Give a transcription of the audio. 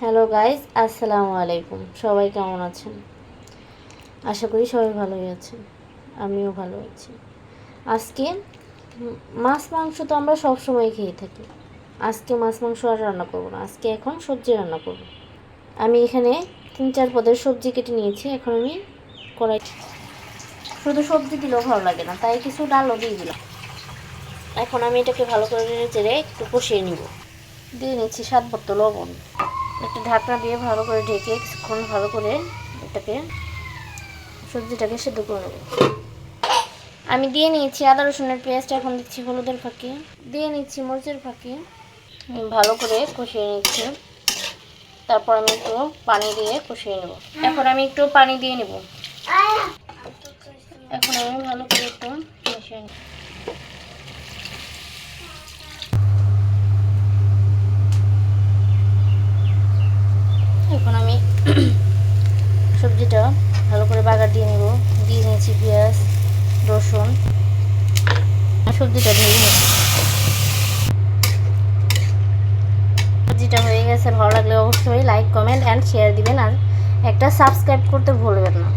Hello guys, আসসালামু আলাইকুম। সবাই কেমন আছেন? আশা করি সবাই ভালোই আছেন। আমিও ভালো আছি। আজকে মাছ মাংস তো আমরা সব সময় খেয়ে থাকি। আজকে মাছ মাংস আর রান্না করব না, আজকে এখন সবজি রান্না করব। আমি এখানে 3-4 পদের সবজি কেটে নিয়েছি। এখন আমি কড়াই, শুধু সবজি দিলেও ভালো লাগে না, তাই কিছু ডালও দিয়ে দিলাম। এখন আমি এটাকে ভালো করে নেড়ে চেড়ে একটু কষিয়ে নিব। দিয়ে নিচ্ছি স্বাদ মতো লবণ। একটা ঢাকনা দিয়ে ভালো করে ঢেকে কিছুক্ষণ ভালো করে এটাকে সবজিটাকে সেদ্ধ করে নেব। আমি দিয়ে নিয়েছি আদা রসুনের পেস্ট। এখন দিচ্ছি হলুদের ফাঁকি, দিয়ে নিচ্ছি মরিচের ফাঁকি, ভালো করে কষিয়ে নিচ্ছি। তারপর আমি একটু পানি দিয়ে কষিয়ে নেব। এখন আমি একটু পানি দিয়ে নেব। এখন আমি ভালো করে একটু মিশিয়ে নেব। এখন আমি সবজিটা ভালো করে বাগার দিয়ে নেব। দিয়ে নিয়েছি পেঁয়াজ, রসুন। সবজিটা ভেজে নেব। সবজিটা হয়ে গেছে। ভালো লাগলে অবশ্যই লাইক, কমেন্ট অ্যান্ড শেয়ার দিবেন, আর একটা সাবস্ক্রাইব করতে ভুলবেন না।